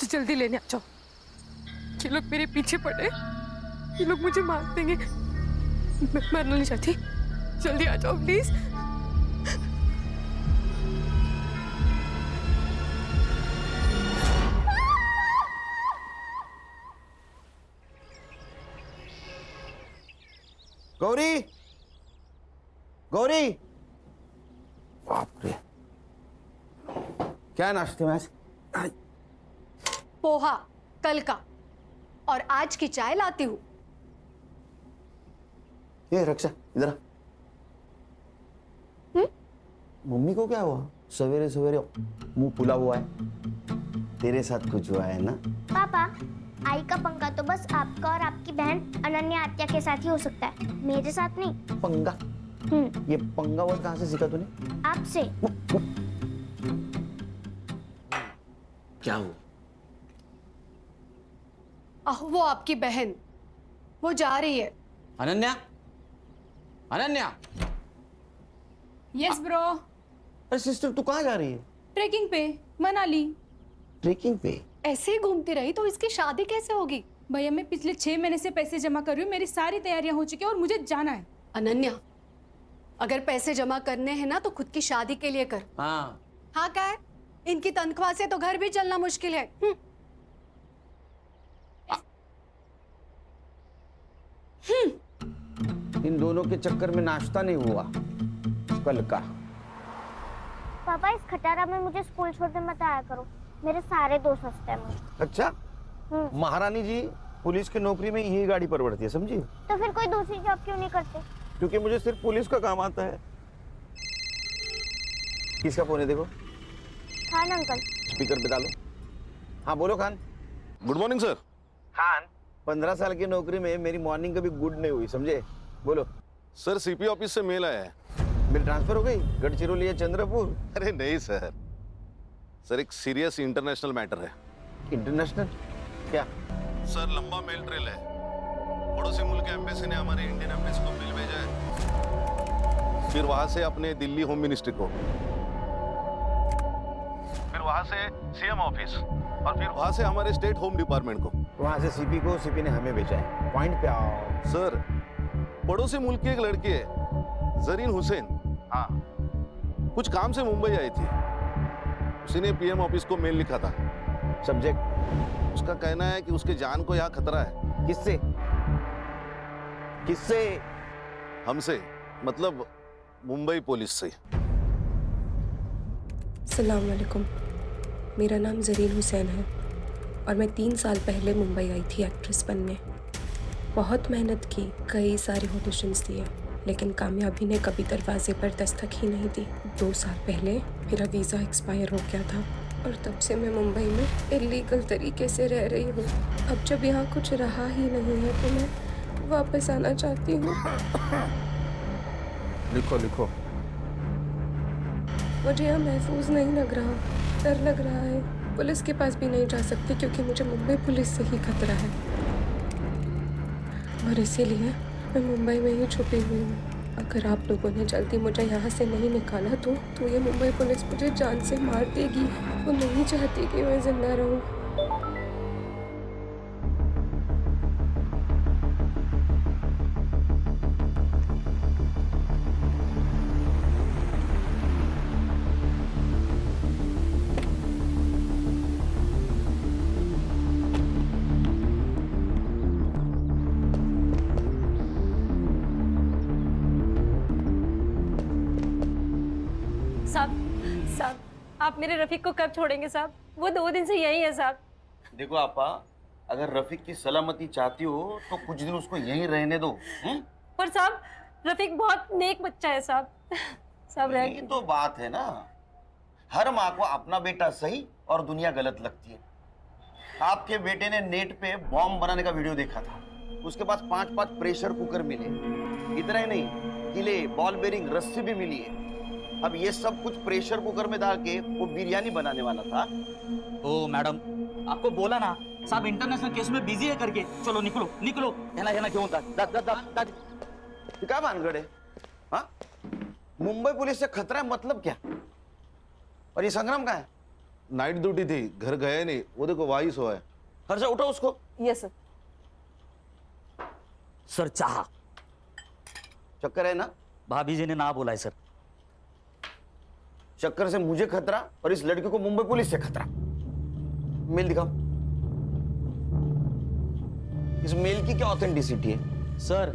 मुझे जल्दी लेने आ जाओ। ये लोग मेरे पीछे पड़े, ये लोग मुझे मार देंगे। मैं मरना नहीं चाहती, जल्दी आ जाओ प्लीज। गौरी, गौरी, बाप रे, क्या नाश्ते में आज? पोहा कल का, और आज की चाय लाती हूँ। ये रक्षा इधर आ। मम्मी को क्या हुआ? सवेरे सवेरे मुंह फुला हुआ है। तेरे साथ कुछ हुआ है ना? पापा, आई का पंगा तो बस आपका और आपकी बहन अनन्या आत्या के साथ ही हो सकता है, मेरे साथ नहीं। पंगा? ये पंगा वर्ड कहाँ से सीखा तूने? आपसे। क्या हुआ? वो आपकी बहन, वो जा रही है। अनन्या, अनन्या। Yes bro. अरे सिस्टर, तू कहाँ जा रही है? ट्रेकिंग पे, मनाली। ट्रेकिंग पे? ऐसे ही घूमती रही तो इसकी शादी कैसे होगी? भैया मैं पिछले 6 महीने से पैसे जमा कर रही हूँ, मेरी सारी तैयारियां हो चुकी है और मुझे जाना है। अनन्या, अगर पैसे जमा करने हैं ना तो खुद की शादी के लिए कर। हाँ। हाँ क्या है? इनकी तनख्वाह से तो घर भी चलना मुश्किल है। इन दोनों के चक्कर में नाश्ता नहीं हुआ कल का। पापा, इस खटारा में मुझे स्कूल छोड़ने मत आया करो, मेरे सारे दोस्त हंसते हैं मुझे। अच्छा, महारानी जी पुलिस की नौकरी में यही गाड़ी परवड़ती है, समझी? तो फिर कोई दूसरी जॉब क्यों नहीं करते? क्योंकि मुझे सिर्फ पुलिस का काम आता है। किसका फोन है देखो? खान अंकल। स्पीकर पे डालो। हाँ बोलो Khan. Good morning sir. Khan, 15 साल की नौकरी में मेरी मॉर्निंग कभी गुड नहीं हुई, समझे? बोलो। सर सीपी ऑफिस से मेल आया है। मेरी ट्रांसफर हो गई गढ़चिरौली या चंद्रपुर? अरे नहीं सर, सर एक सीरियस इंटरनेशनल मैटर है। इंटरनेशनल? क्या? सर लंबा मेल ट्रेल है। पड़ोसी मुल्क के एम्बेसी ने हमारे इंडियन एम्बेसी को मेल भेजा है, फिर वहां से अपने दिल्ली होम मिनिस्ट्री को, फिर वहां से सीएम ऑफिस, और फिर वहां से हमारे स्टेट होम डिपार्टमेंट को। वहां से सीपी को, सीपी ने हमें भेजा है। पॉइंट पे आओ। सर पड़ोसी मुल्क की एक लड़की है जरीन हुसैन, हाँ, कुछ काम से मुंबई आई थी। उसी ने पीएम ऑफिस को मेल लिखा था। सब्जेक्ट? उसका कहना है कि उसके जान को यहाँ खतरा है। किससे? किससे? हमसे, मतलब मुंबई पुलिस से। अस्सलाम वालेकुम, मेरा नाम ज़रीन हुसैन है और मैं 3 साल पहले मुंबई आई थी एक्ट्रेस बनने। बहुत मेहनत की, कई सारे ऑडिशंस दिए, लेकिन कामयाबी ने कभी दरवाजे पर दस्तक ही नहीं दी। 2 साल पहले मेरा वीज़ा एक्सपायर हो गया था और तब से मैं मुंबई में इलीगल तरीके से रह रही हूँ। अब जब यहाँ कुछ रहा ही नहीं है तो मैं वापस आना चाहती हूँ। लिखो लिखो। मुझे यहाँ महफूज नहीं लग रहा, डर लग रहा है। पुलिस के पास भी नहीं जा सकती क्योंकि मुझे मुंबई पुलिस से ही खतरा है और इसीलिए मैं मुंबई में ही छुपी हुई हूँ। अगर आप लोगों ने जल्दी मुझे यहाँ से नहीं निकाला तो ये मुंबई पुलिस मुझे जान से मार देगी। वो नहीं चाहती कि मैं जिंदा रहूँ। साहब, आप मेरे रफीक को कब छोड़ेंगे साहब? वो 2 दिन से यही है साहब। देखो आपा, अगर रफीक की सलामती चाहती हो तो कुछ दिन उसको यहीं रहने दो। पर साहब रफीक बहुत नेक बच्चा है साहब। साहब यही तो बात है ना, हर माँ को अपना बेटा सही और दुनिया गलत लगती है। आपके बेटे ने नेट पे बॉम्ब बनाने का वीडियो देखा था, उसके पास 5-5 प्रेशर कुकर मिले। इतना ही नहीं, किले, बॉल बेरिंग, रस्सी भी मिली है। अब ये सब कुछ प्रेशर कुकर में डाल के वो बिरयानी बनाने वाला था। ओ मैडम, आपको बोला ना साहब इंटरनेशनल केस में बिजी है करके। चलो निकलो निकलो। है ना क्यों होता? क्या भानगढ़ है? हाँ, मुंबई पुलिस से खतरा है मतलब क्या? और ये संग्राम कहाँ है? नाइट ड्यूटी थी, घर गया नहीं, वो देखो वही सोया है। हर्षा उठो उसको। Yes sir. सर चाह चक्कर है ना? भाभी जी ने ना बोला है सर। चक्कर से मुझे खतरा और इस लड़के को मुंबई पुलिस से खतरा। मेल दिखाओ। इस मेल की क्या ऑथेंटिसिटी है? सर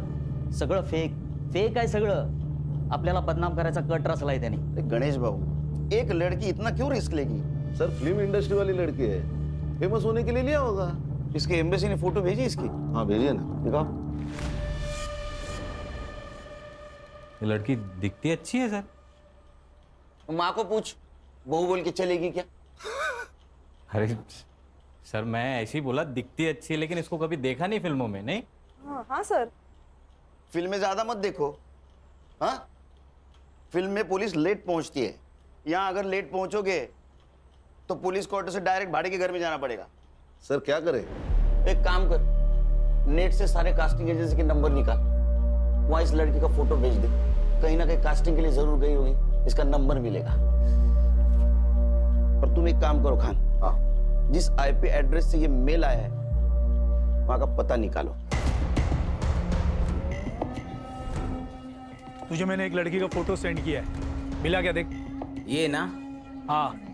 सगळं फेक आहे सगळं। आपल्याला बदनाम करायचा कट रचलाय त्याने। अरे गणेश बाबू, एक लड़की इतना क्यों रिस्क लेगी? सर फिल्म इंडस्ट्री वाली लड़की है, फेमस होने के लिए लिया होगा। इसके एम्बेसी ने फोटो भेजी इसकी? हाँ भेजिए ना। दिखाओ। ये लड़की दिखती अच्छी है सर। माँ को पूछ, बहू बोल के चलेगी क्या? अरे सर मैं ऐसे ही बोला, दिखती अच्छी है, लेकिन इसको कभी देखा नहीं फिल्मों में। नहीं हाँ सर। फिल्म में ज्यादा मत देखो। हाँ, फिल्म में पुलिस लेट पहुंचती है, यहाँ अगर लेट पहुंचोगे तो पुलिस क्वार्टर से डायरेक्ट भाड़े के घर में जाना पड़ेगा। सर क्या करें? एक काम कर, नेट से सारे कास्टिंग एजेंसी के नंबर निकाल, वहां इस लड़की का फोटो भेज दे। कहीं ना कहीं कास्टिंग के लिए जरूर गई होगी, इसका नंबर मिलेगा। और तुम एक काम करो खान, हाँ, जिस आईपी एड्रेस से ये मेल आया है वहां का पता निकालो। तुझे मैंने एक लड़की का फोटो सेंड किया है, मिला क्या? देख। ये ना? हाँ,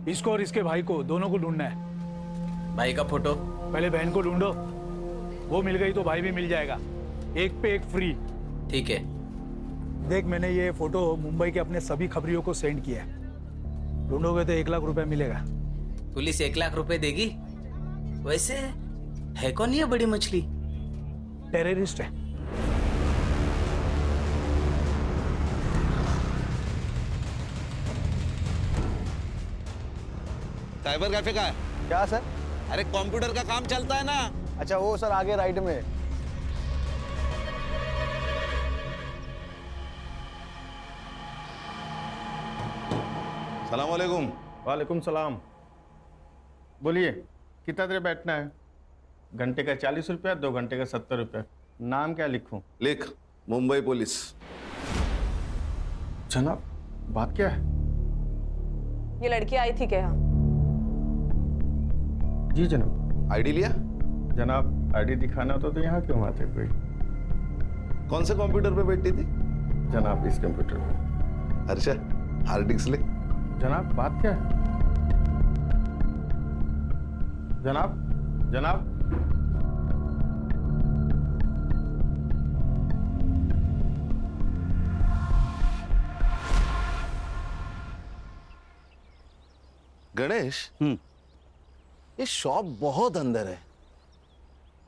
इसको और इसके भाई को, दोनों को ढूंढना है। भाई का फोटो? पहले बहन को ढूंढो, वो मिल गई तो भाई भी मिल जाएगा, एक पे एक फ्री। ठीक है। देख, मैंने ये फोटो मुंबई के अपने सभी खबरियों को सेंड किया है। ढूंढोगे तो 1 लाख रुपए मिलेगा। पुलिस 1 लाख रुपए देगी? वैसे है कौन ये बड़ी मछली? टेररिस्ट है। साइबर कैफे का है क्या सर? अरे कंप्यूटर का काम चलता है ना। अच्छा वो सर आगे राइट में। सलाम वालेकुम। वालेकुम सलाम। बोलिए कितना देर बैठना है? घंटे का 40 रुपया, 2 घंटे का 70 रुपया। नाम क्या लिखूं? लिख, मुंबई पुलिस। जनाब बात क्या है? ये लड़की आई थी क्या यहाँ? जी जनाब। आईडी लिया? जनाब आईडी दिखाना तो यहाँ क्यों आते कोई? कौन से कंप्यूटर पे बैठी थी? जनाब इस कंप्यूटर पे। हर्षा हार्ड डिस्क ले। जनाब बात क्या है? जनाब जनाब गणेश, ये शॉप बहुत अंदर है,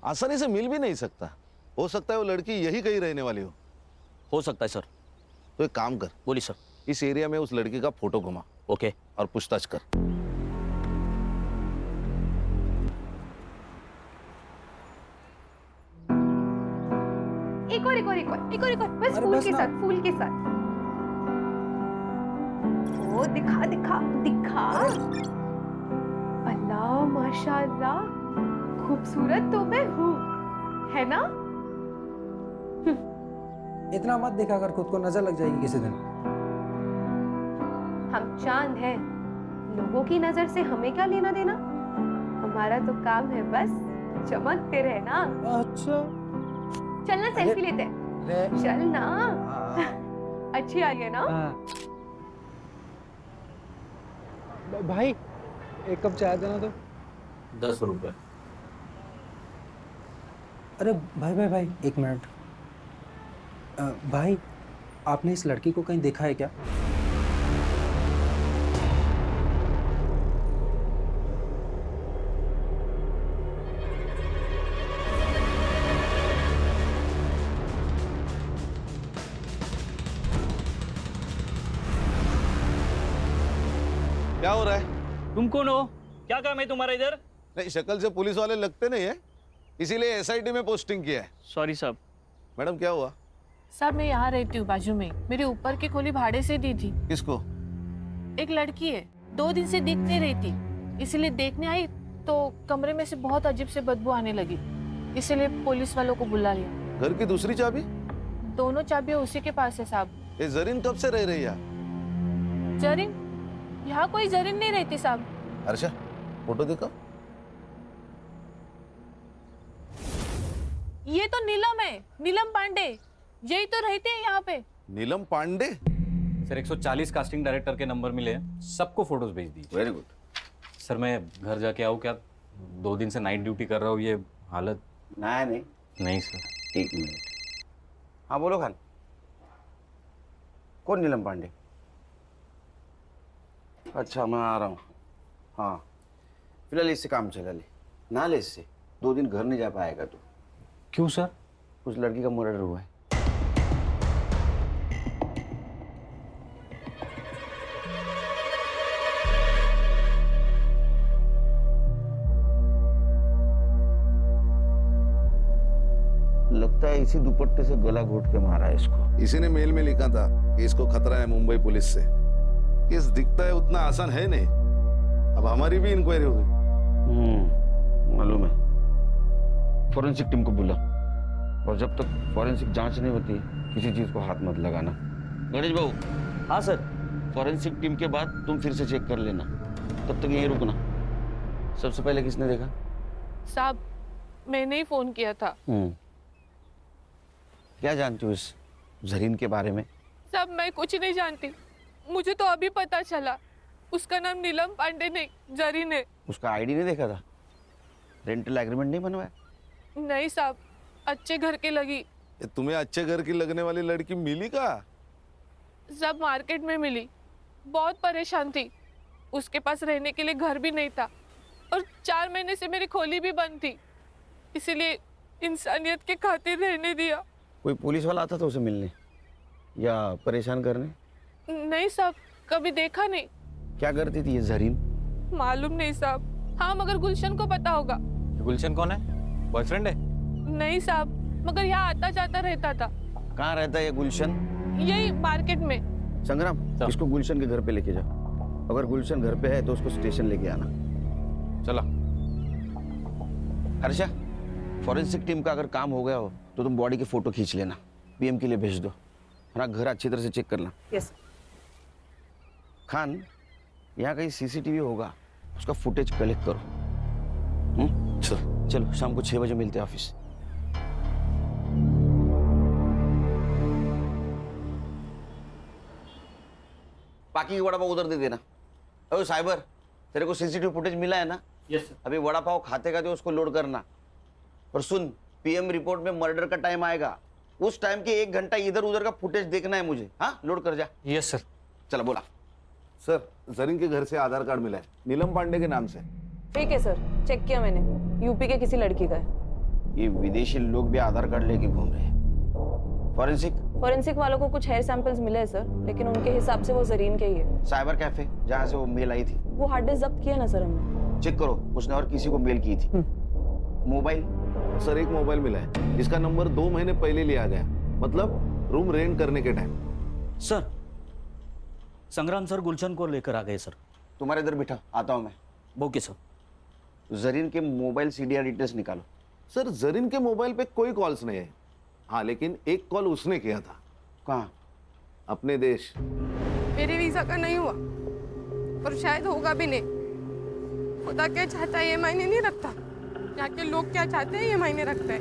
आसानी से मिल भी नहीं सकता। हो सकता है वो लड़की यही कहीं रहने वाली हो सकता है सर। तो एक काम कर, बोली सर। इस एरिया में उस लड़की का फोटो घुमा। ओके। और पूछताछ कर। एक और बस फूल के साथ। ओ दिखा दिखा दिखा। अल्लाह माशाअल्लाह, खूबसूरत तो मैं हूँ, है ना? इतना मत दिखा कर, खुद को नजर लग जाएगी किसी दिन। हम चांद हैं, लोगों की नजर से हमें क्या लेना देना? हमारा तो काम है बस चमकते रहना। अच्छा चलना सेल्फी लेते हैं। चल ना। अच्छी आ गई ना? भाई एक कप चाय देना तो। 10 रुपए। अरे भाई एक मिनट। भाई आपने इस लड़की को कहीं देखा है क्या? क्या हो रहा है? तुम कौन हो? क्या काम है तुम्हारा इधर? नहीं, शक्ल से पुलिस वाले लगते नहीं है, इसीलिए एसआईटी में पोस्टिंग किया है। सॉरी साहब। मैडम क्या हुआ? साहब मैं यहाँ रहती हूँ बाजू में, मेरे ऊपर की खोली भाड़े से दी थी। किसको? एक लड़की है, 2 दिन से दिख नहीं रही थी, इसीलिए देखने आई तो कमरे में से बहुत अजीब से बदबू आने लगी, इसीलिए पुलिस वालों को बुला लिया। घर की दूसरी चाबी? दोनों चाबियां उसी के पास है साहब। ये जरीन कब से रह रही है? जरीन यहाँ कोई जरीन नहीं रहती साहब। हर्षा फोटो देखो। ये तो नीलम है, नीलम पांडे, यही तो रहते हैं यहाँ पे। नीलम पांडे? सर 140 कास्टिंग डायरेक्टर के नंबर मिले हैं, सबको फोटोज भेज दीजिए। Very good. सर मैं घर जाके आऊँ क्या? 2 दिन से नाइट ड्यूटी कर रहा हूँ, ये हालत। नहीं नहीं सर। 1 मिनट। हाँ बोलो खान, कौन नीलम पांडे? अच्छा मैं आ रहा हूँ। हाँ फिलहाल इससे काम चला ले, ना ले इससे, 2 दिन घर नहीं जा पाएगा तू। क्यों सर? उस लड़की का मर्डर हुआ है। लगता है इसी दुपट्टे से गला घोट के मारा है इसको। इसी ने मेल में लिखा था कि इसको खतरा है मुंबई पुलिस से। केस दिखता है उतना आसान है नहीं। अब हमारी भी इंक्वायरी होगी। मालूम है। फॉरेंसिक टीम को बुला, और जब तक फॉरेंसिक जांच नहीं होती किसी चीज को हाथ मत लगाना। गणेश बाबू। हाँ सर। फॉरेंसिक टीम के बाद तुम फिर से चेक कर लेना, तब तक यहीं रुकना। सबसे पहले किसने देखा? साहब मैंने ही फोन किया था। क्या जानती हो इस जरीन के बारे में? साहब मैं कुछ नहीं जानती, मुझे तो अभी पता चला। उसका नाम नीलम पांडे नहीं, जरीन है। उसका आईडी नहीं देखा था? रेंटल एग्रीमेंट नहीं बनवाया? नहीं साहब, अच्छे घर की लगी। तुम्हें अच्छे घर की लगने वाली लड़की मिली का? सब मार्केट में मिली, बहुत परेशान थी। उसके पास रहने के लिए घर भी नहीं था, और 4 महीने से मेरी खोली भी बंद थी, इसीलिए इंसानियत के खातिर रहने दिया। कोई पुलिस वाला आता था उसे मिलने या परेशान करने? नहीं साहब, कभी देखा नहीं। क्या करती थी ये जरीन? मालूम नहीं साहब। हाँ मगर गुलशन को पता होगा। गुलशन कौन है? बॉयफ्रेंड है? नहीं साहब, मगर यहाँ आता जाता रहता था। कहाँ रहता है ये गुलशन? यही मार्केट में। संग्राम, इसको गुलशन के घर पे लेके जाओ। अगर गुलशन घर पे है तो उसको स्टेशन लेके आना। चला। हर्षा, फॉरेंसिक टीम का अगर काम हो गया हो तो तुम बॉडी की फोटो खींच लेना, पीएम के लिए भेज दो। हमारा घर अच्छी तरह से चेक करना। यस। खान, यहाँ कहीं सीसीटीवी होगा, उसका फुटेज कलेक्ट करो। चलो शाम को 6 बजे मिलते हैं ऑफिस। बाकी की वड़ा पाव उधर दे देना। अरे साइबर, तेरे को सीसीटीवी फुटेज मिला है ना? Yes sir. अभी वड़ा पाव खाते खाते उसको लोड करना। और सुन, पीएम रिपोर्ट में मर्डर का टाइम आएगा, उस टाइम के 1 घंटा इधर उधर का फुटेज देखना है मुझे। हाँ, लोड कर जा। Yes sir. चलो बोला। सर जरीन के घर से आधार कार्ड मिला है, नीलम पांडे के नाम से। ठीक है सर, चेक किया मैंने, यूपी के किसी लड़की का है। ये विदेशी लोग भी आधार कार्ड लेके घूम रहे हैं। फॉरेंसिक वालों को कुछ हेयर सैंपल्स मिले हैं सर, लेकिन उनके हिसाब से वो जरीन के ही है। साइबर कैफे जहाँ से वो मेल आई थी, वो हार्ड डिस्क जब्त किया ना सर हमने। चेक करो, उसने और किसी को मेल की थी। मोबाइल? सर एक मोबाइल मिला है, इसका नंबर 2 महीने पहले लिया गया, मतलब रूम रेंट करने के टाइम। सर संग्राम सर गुलशन को लेकर आ गए सर। तुम्हारे इधर बिठा, आता हूँ मैं। Okay sir. जरीन के मोबाइल सीडीआर डिटेल्स निकालो। सर जरीन के मोबाइल पे कोई कॉल्स नहीं है। हाँ लेकिन एक कॉल उसने किया था। कहाँ? अपने देश। मेरे वीजा का नहीं हुआ, और शायद होगा भी नहीं। खुदा क्या चाहता है ये मायने नहीं रखता, यहाँ के लोग क्या चाहते हैं ये मायने रखता है।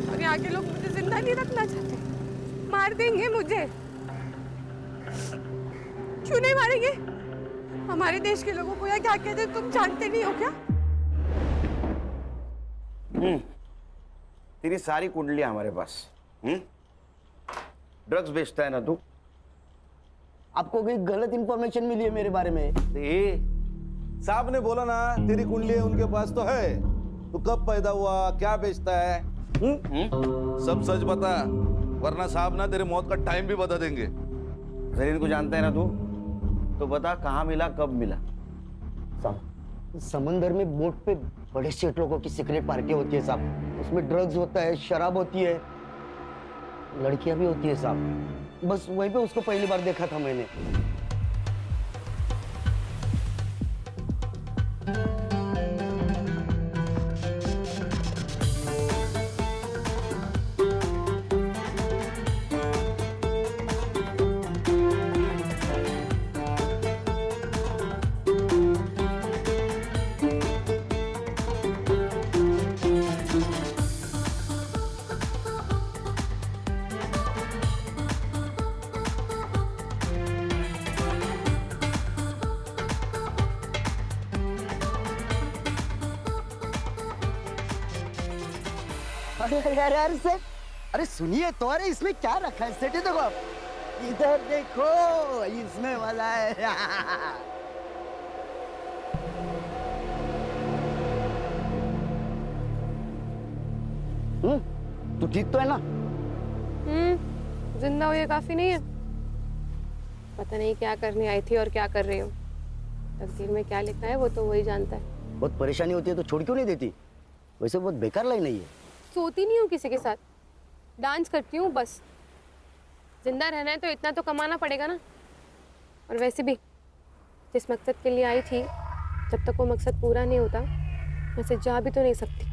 और यहाँ के लोग मुझे जिंदा नहीं रखना चाहते, मार देंगे मुझे। क्यों नहीं मारेंगे? हमारे देश के लोगों को या क्या कहते तुम जानते नहीं हो क्या? तेरी सारी कुंडलियां हमारे पास। ड्रग्स बेचता है ना तू? आपको कोई गलत इंफॉर्मेशन मिली है मेरे बारे में? साहब ने बोला ना तेरी कुंडली उनके पास तो है। तू कब पैदा हुआ, क्या बेचता है, सब सच बता, वरना साहब ना तेरे मौत का टाइम भी बता देंगे। जरीन को जानता है ना तू? तो बता कहाँ मिला, कब मिला? समंदर में बोट पे बड़े सेठ लोगों की सीक्रेट पार्टी होती है साहब, उसमें ड्रग्स होता है, शराब होती है, लड़कियां भी होती है साहब। बस वहीं पे उसको पहली बार देखा था मैंने। अरे अरे अरे अरे सेठ, अरे सुनिए तो, अरे इसमें क्या रखा है सेठ? देखो इधर देखो, इसमें वाला है। तू ठीक तो है ना? जिंदा हो ये काफी नहीं है। पता नहीं क्या करने आई थी और क्या कर रही हूँ। तकदीर में क्या लिखा है वो तो वही जानता है। बहुत परेशानी होती है तो छोड़ क्यों नहीं देती? वैसे बहुत बेकार लाइन है ये। सोती नहीं हूँ किसी के साथ, डांस करती हूँ बस। जिंदा रहना है तो इतना तो कमाना पड़ेगा ना। और वैसे भी जिस मकसद के लिए आई थी, जब तक वो मकसद पूरा नहीं होता वैसे जा भी तो नहीं सकती।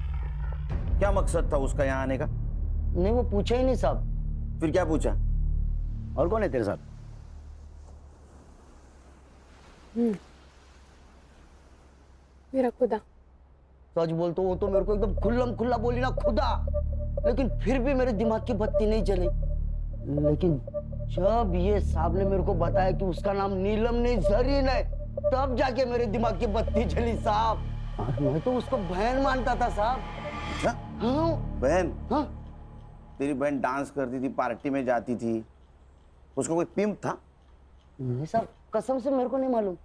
क्या मकसद था उसका यहाँ आने का? नहीं, वो पूछा ही नहीं साहब। फिर क्या पूछा? और कौन है तेरे साथ? मेरा खुदा। सच बोल तो वो तो मेरे को एकदम खुल्लम खुल्ला बोली ना, खुदा। लेकिन फिर भी मेरे दिमाग की बत्ती नहीं जली। लेकिन जब ये साहब ने मेरे को बताया कि उसका नाम नीलम नहीं जरीन है, तब जाके मेरे दिमाग की बत्ती जली साहब। और मैं तो उसको बहन मानता था साहब। हाँ? बहन? हाँ? तेरी बहन डांस करती थी, पार्टी में जाती थी, उसका कोई पिंप था? नहीं साहब, कसम से मेरे को नहीं मालूम।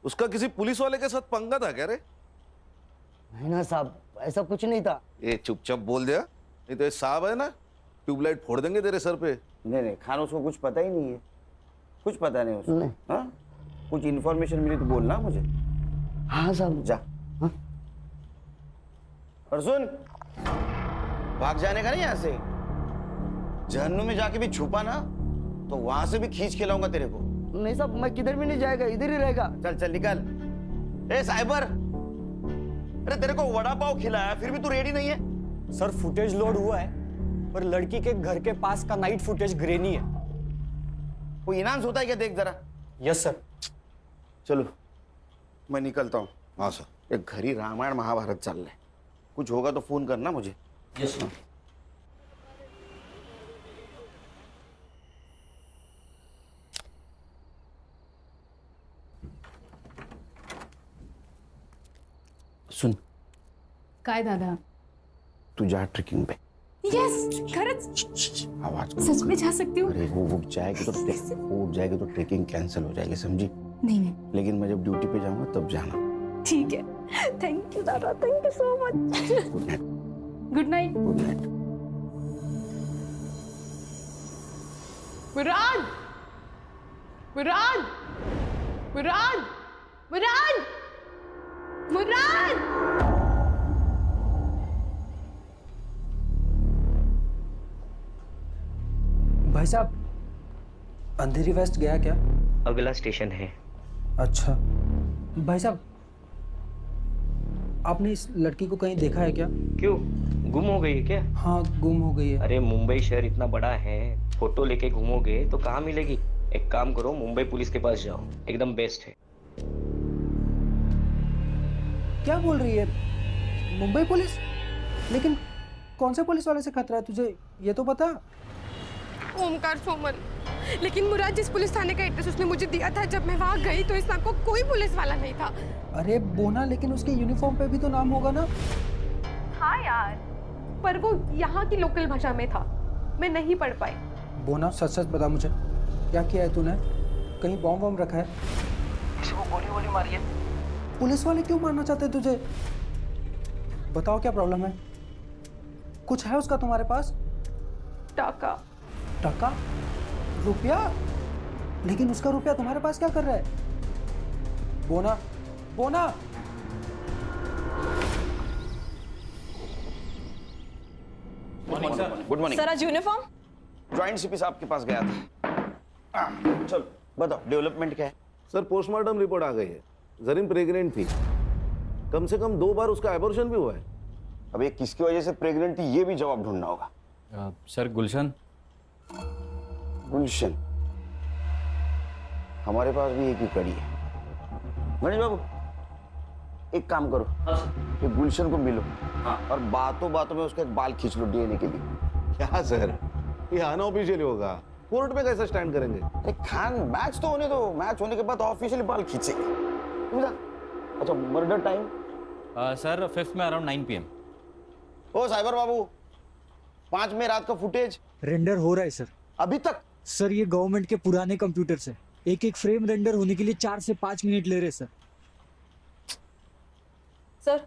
उसका किसी पुलिस वाले के साथ पंगा था क्या रे? नहीं ना साहब, ऐसा कुछ नहीं था। ये चुपचाप बोल दिया, नहीं तो ये साहब है ना, ट्यूबलाइट फोड़ देंगे तेरे सर पे। नहीं नहीं खान, उसको कुछ पता ही नहीं है, कुछ पता नहीं उसको। हाँ? कुछ इन्फॉर्मेशन मिली तो बोलना मुझे। हाँ साहब। जा। हाँ? और सुन, भाग जाने का नहीं यहाँ से। जहन्नुम में जाके भी छुपा ना तो वहां से भी खींच के लाऊंगा तेरे को। नहीं साहब, मैं किधर भी नहीं जाएगा, इधर ही रहेगा। चल चल निकल। ए साइबर, अरे तेरे को वड़ा पाव खिलाया फिर भी तू रेडी नहीं है? सर फुटेज लोड हुआ है, पर लड़की के घर के पास का नाइट फुटेज ग्रेनी है। कोई इनाम होता है क्या? देख जरा। Yes sir. चलो मैं निकलता हूँ। हाँ सर। एक घरी रामायण महाभारत चल रहे, कुछ होगा तो फोन करना मुझे। Yes sir. सुन, काय दादा? तू जा ट्रेकिंग पे। यस, खरंच आवाज सच में जा सकती हूँ? अरे वो उठ जाएगी तो ट्रेकिंग कैंसिल हो जाएगी, समझी? नहीं नहीं, लेकिन मैं जब ड्यूटी पे जाऊंगा तब जाना। ठीक है। थैंक यू दादा, thank you so much. Good night. Good night. Good night. Murad, Murad, Murad, Murad, Murad. भाई साहब, अंधेरी वेस्ट गया क्या? अगला स्टेशन है। अच्छा भाई साहब, आपने इस लड़की को कहीं देखा है क्या? क्यों, गुम हो गई है क्या? हाँ, गुम हो गई है। अरे मुंबई शहर इतना बड़ा है, फोटो लेके घूमोगे तो कहाँ मिलेगी? एक काम करो, मुंबई पुलिस के पास जाओ, एकदम बेस्ट है। क्या बोल रही है? मुंबई पुलिस? लेकिन कौन से पुलिस वाले से खतरा है तुझे, ये तो बता। ओमकार सोमल, लेकिन मुराद जिस पुलिस थाने का एड्रेस उसने मुझे दिया था, जब मैं वहाँ गई तो इस नाम को कोई पुलिस वाला नहीं था। अरे बोना, लेकिन उसके यूनिफॉर्म पे भी तो नाम होगा ना? हाँ यार, पर वो यहाँ की लोकल भाषा में था, मैं नहीं पढ़ पाई। बोना, सच सच बता मुझे, क्या किया है तूने? कहीं बॉम्ब वॉम्ब रखा है? किसी को गोली वोली मारी है? पुलिस वाले क्यों मारना चाहते हैं तुझे? बताओ क्या प्रॉब्लम है? कुछ है उसका तुम्हारे पास? टाका। टाका? रुपया? लेकिन उसका रुपया तुम्हारे पास क्या कर रहा है? बोना, बोना! गुड मॉर्निंग सर, आज यूनिफॉर्म? ज्वाइंट सीपी साहब के पास गया था। चलो बताओ, डेवलपमेंट क्या है? सर पोस्टमार्टम रिपोर्ट आ गई है, जरीन प्रेग्नेंट थी, कम से कम 2 बार उसका एबॉर्शन भी हुआ है। अब ये किसकी वजह से प्रेग्नेंट थी ये भी जवाब ढूंढना होगा। सर गुलशन। गुलशन, हमारे पास भी एक ही कड़ी है। गणेश बाबू, एक काम करो, ये गुलशन को मिलो और बातों बातों में उसका एक बाल खींच लो डीएनए के लिए। क्या सर, ये अनऑफिशियली होगा, कोर्ट में कैसे स्टैंड करेंगे? अरे खान, मैच तो होने दो, मैच होने के बाद ऑफिशियली बाल खींचेंगे। अच्छा, मर्डर टाइम? सर 5th में अराउंड 9 PM। ओ साइबर बाबू, 5 में रात का फुटेज रेंडर हो रहा है सर। अभी तक? सर ये गवर्नमेंट के पुराने कंप्यूटर से एक एक फ्रेम रेंडर होने के लिए 4 से 5 मिनट ले रहे सर। सर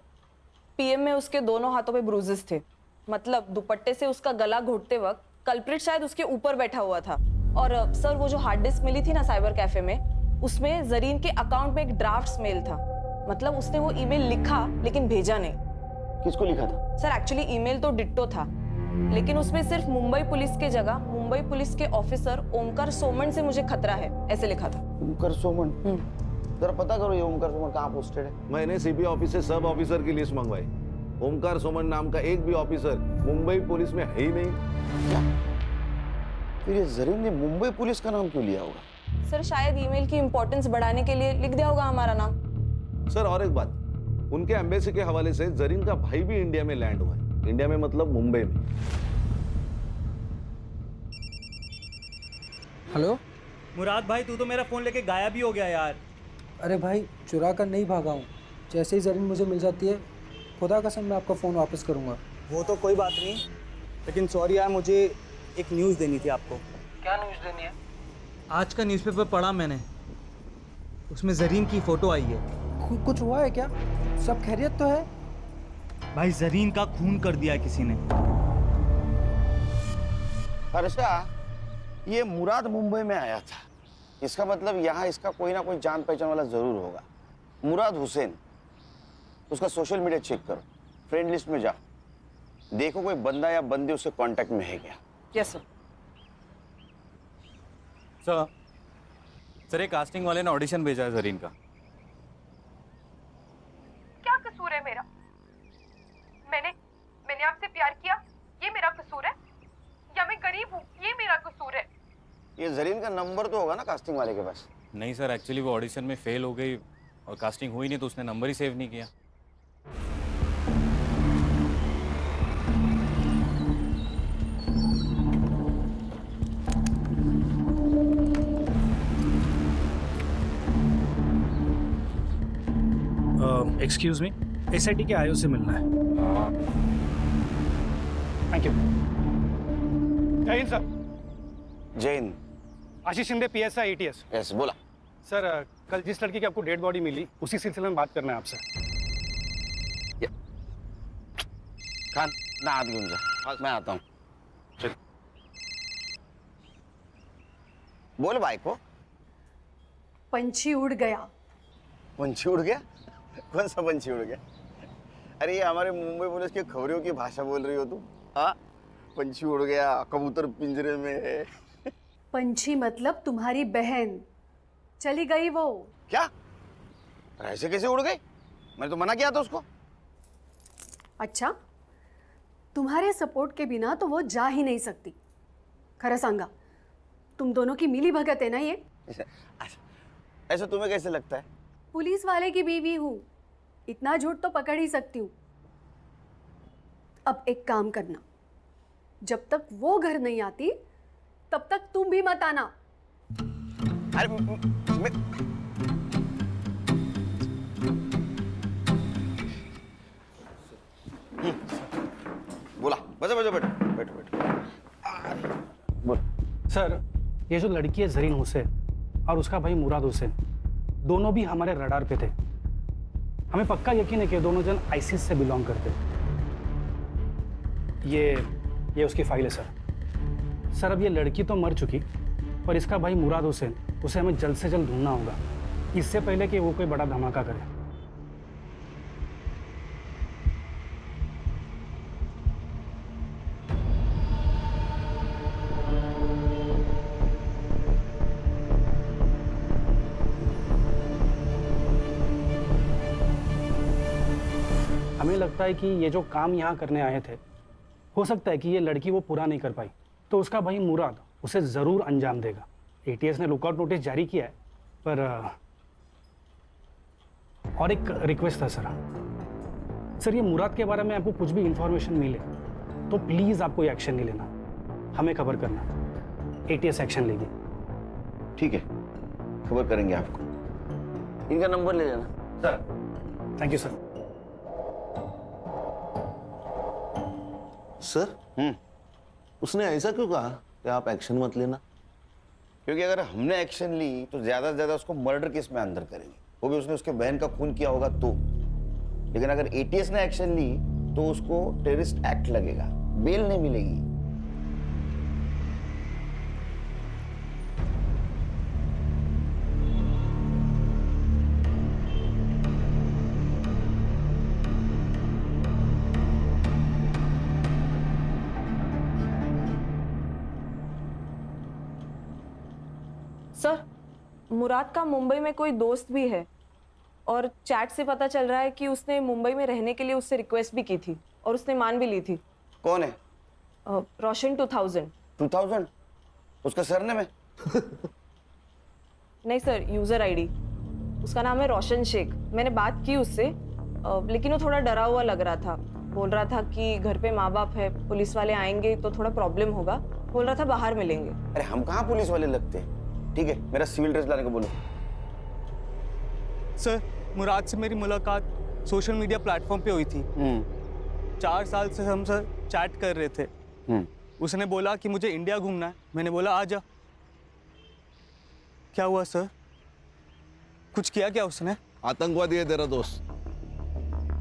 पीएम में उसके दोनों हाथों पे ब्रूजेस थे, मतलब दुपट्टे से उसका गला घोटते वक्त कल्प्रिट शायद उसके ऊपर बैठा हुआ था। और सर वो जो हार्ड डिस्क मिली थी ना साइबर कैफे में, उसमें जरीन के अकाउंट में एक ड्राफ्ट मेल था, मतलब उसने वो ईमेल लिखा लेकिन भेजा नहीं। किसको लिखा था? सर एक्चुअली ईमेल तो डिट्टो था, लेकिन उसमें सिर्फ मुंबई पुलिस के जगह मुंबई पुलिस के ऑफिसर ओमकार सोमन से मुझे खतरा है ऐसे लिखा था। ओमकार सोमन? जरा पता करो ये ओमकार सोमन कहाँ पोस्टेड है। मैंने सीपी ऑफिस से सब ऑफिसर की लिस्ट मंगवाई। ओमकार सोमन नाम का एक भी ऑफिसर मुंबई पुलिस में है ही नहीं। क्या? फिर ये जरीन ने मुंबई पुलिस का नाम क्यों लिया होगा? सर शायद ईमेल की इंपॉर्टेंस बढ़ाने के लिए लिख दिया होगा हमारा नाम। सर और एक बात, उनके एम्बेसी के हवाले से जरीन का भाई भी इंडिया में लैंड हुआ है। इंडिया में मतलब मुंबई में। हेलो मुराद भाई, तू तो मेरा फोन लेके गायब ही हो गया यार। अरे भाई चुरा कर नहीं भागा हूँ, जैसे ही जरीन मुझे मिल जाती है खुदा कसम मैं आपका फ़ोन वापस करूँगा। वो तो कोई बात नहीं, लेकिन सॉरी यार, मुझे एक न्यूज़ देनी थी आपको। क्या न्यूज़ देनी है? आज का न्यूज़पेपर पढ़ा मैंने, उसमें जरीन की फ़ोटो आई है। कुछ हुआ है क्या? सब खैरियत तो है? भाई जरीन का खून कर दिया किसी ने। हर्षा, ये मुराद मुंबई में आया था, इसका मतलब यहाँ इसका कोई ना कोई जान पहचान वाला जरूर होगा। मुराद हुसैन, उसका सोशल मीडिया चेक करो, फ्रेंड लिस्ट में जाओ, देखो कोई बंदा या बंदी उसके कांटेक्ट में है क्या। Yes sir. सर ये कास्टिंग वाले ने ऑडिशन भेजा है जरीन का। क्या कसूर है मेरा? मैंने आपसे प्यार किया, ये मेरा कसूर है? या मैं गरीब हूँ, ये मेरा कसूर है? ये जरीन का नंबर तो होगा ना कास्टिंग वाले के पास। नहीं सर, एक्चुअली वो ऑडिशन में फेल हो गई और कास्टिंग हुई नहीं तो उसने नंबर ही सेव नहीं किया। एक्सक्यूज मी, एसआईटी के आईओ से मिलना है। Thank you. जय हिंद सर। जय हिंद। आशीष शिंदे, पीएसआई एटीएस। यस, बोला। सर कल जिस लड़की की आपको डेड बॉडी मिली उसी सिलसिले में बात करना है आपसे। खान ना हाथ घूम जा, मैं आता हूँ। चल बोल भाई को। पंछी उड़ गया। पंछी उड़ गया? कौन सा पंछी उड़ गया? अरे ये हमारे मुंबई पुलिस की खबरों की भाषा बोल रही हो तुम? हाँ, पंछी उड़ गया, कबूतर पिंजरे में है। पंछी मतलब तुम्हारी बहन, चली गई वो। क्या? ऐसे कैसे उड़ गई? मैंने तो मना किया था उसको। अच्छा, तुम्हारे सपोर्ट के बिना तो वो जा ही नहीं सकती। खरा सांगा, तुम दोनों की मिली भगत है ना ये? ऐसा तुम्हें कैसे लगता है? पुलिस वाले की बीवी हूँ, इतना झूठ तो पकड़ ही सकती हूँ। अब एक काम करना, जब तक वो घर नहीं आती तब तक तुम भी मत आना। अरे बोला, बजा बजा, बैठो बैठो बैठो। बोल। सर ये जो लड़की है जरीन हुसैन और उसका भाई मुराद हुसैन, दोनों भी हमारे रडार पे थे। हमें पक्का यकीन है कि दोनों जन आईसिस से बिलोंग करते। ये उसकी फाइल है सर। अब ये लड़की तो मर चुकी, पर इसका भाई मुराद हुसैन, उसे हमें जल्द से जल्द ढूंढना होगा, इससे पहले कि वो कोई बड़ा धमाका करे। हमें लगता है कि ये जो काम यहाँ करने आए थे, हो सकता है कि ये लड़की वो पूरा नहीं कर पाई, तो उसका भाई मुराद उसे ज़रूर अंजाम देगा। एटीएस ने लुकआउट नोटिस जारी किया है, पर और एक रिक्वेस्ट था सर, ये मुराद के बारे में आपको कुछ भी इंफॉर्मेशन मिले तो प्लीज़ आप कोई एक्शन नहीं लेना, हमें खबर करना, एटीएस एक्शन लेगी। ठीक है, खबर करेंगे आपको। इनका नंबर ले लेना। Sir thank you sir. Sir उसने ऐसा क्यों कहा कि आप एक्शन मत लेना? क्योंकि अगर हमने एक्शन ली तो ज्यादा से ज्यादा उसको मर्डर केस में अंदर करेंगे, वो भी उसने उसके बहन का खून किया होगा तो। लेकिन अगर एटीएस ने एक्शन ली तो उसको टेररिस्ट एक्ट लगेगा, बेल नहीं मिलेगी। सर, मुराद का मुंबई में कोई दोस्त भी है और चैट से पता चल रहा है कि उसने मुंबई में रहने के लिए उससे रिक्वेस्ट भी की थी और उसने मान भी ली थी। कौन है? रोशन 2000। 2000? उसका सरनेम है? नहीं सर, यूजर आईडी। उसका नाम है रोशन शेख। मैंने बात की उससे, लेकिन वो थोड़ा डरा हुआ लग रहा था। बोल रहा था कि घर पे माँ बाप है, पुलिस वाले आएंगे तो थोड़ा प्रॉब्लम होगा। बोल रहा था बाहर मिलेंगे। अरे हम कहाँ पुलिस वाले लगते हैं? ठीक है, मेरा सिविल ड्रेस लाने को बोलो। सर, मुराद से मेरी मुलाकात सोशल मीडिया प्लेटफॉर्म पे हुई थी। 4 साल से हम सर चैट कर रहे थे। उसने बोला कि मुझे इंडिया घूमना है। मैंने बोला आ जा। क्या हुआ सर? कुछ किया क्या उसने? आतंकवादी है तेरा दोस्त,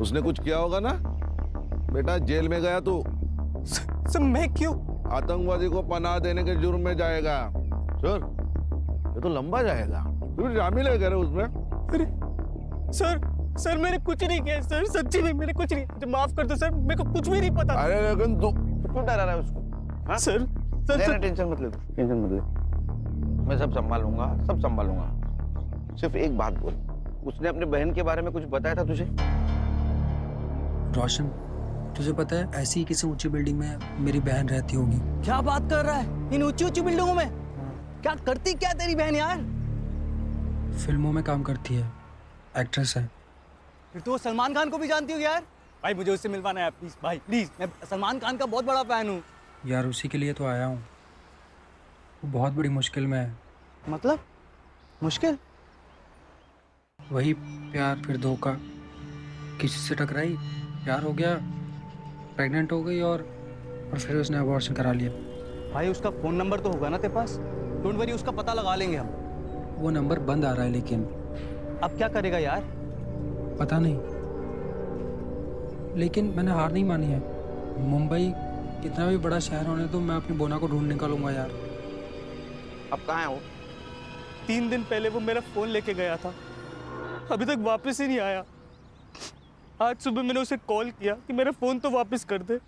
उसने कुछ किया होगा ना बेटा। जेल में गया तू। सर मैं क्यों? आतंकवादी को पनाह देने के जुर्म में जाएगा सर। ये तो लंबा जाएगा। तू शामिल है करे उसमें? अरे सर मैंने कुछ नहीं किया सर, सच्ची में मैंने कुछ नहीं। मुझे माफ कर दो सर, मेरे को कुछ भी नहीं पता। अरे लेकिन तू क्यों डरा रहा है उसको? हाँ? सर टेंशन मत ले, टेंशन मत ले। मैं सब संभालूंगा, सब संभालूंगा। सिर्फ एक बात बोल, उसने अपने बहन के बारे में कुछ बताया था तुझे? रोशन, तुझे पता है ऐसी ही किसी ऊंची बिल्डिंग में मेरी बहन रहती होगी। क्या बात कर रहा है? इन ऊंची ऊंची बिल्डिंगों में क्या करती क्या तेरी बहन यार? फिल्मों में काम करती है, एक्ट्रेस है। फिर तो वो सलमान खान को भी जानती होगी यार। भाई मुझे उससे मिलवाना है प्लीज, भाई प्लीज। मैं सलमान खान का बहुत बड़ा फैन हूँ यार। उसी के लिए तो आया हूँ। वो बहुत बड़ी मुश्किल में है। मतलब मुश्किल? वही प्यार, फिर धोखा, किसी से टकराई, प्यार हो गया, प्रेग्नेंट हो गई और फिर उसने अबॉर्शन करा लिया। भाई उसका फोन नंबर तो होगा ना तेरे पास? डोंट वरी, उसका पता लगा लेंगे हम। वो नंबर बंद आ रहा है लेकिन। अब क्या करेगा यार? पता नहीं, लेकिन मैंने हार नहीं मानी है। मुंबई कितना भी बड़ा शहर होने तो मैं अपनी बोना को ढूंढ निकालूंगा यार। अब कहाँ है वो? 3 दिन पहले वो मेरा फोन लेके गया था, अभी तक वापस ही नहीं आया। आज सुबह मैंने उसे कॉल किया कि मेरा फोन तो वापस कर दे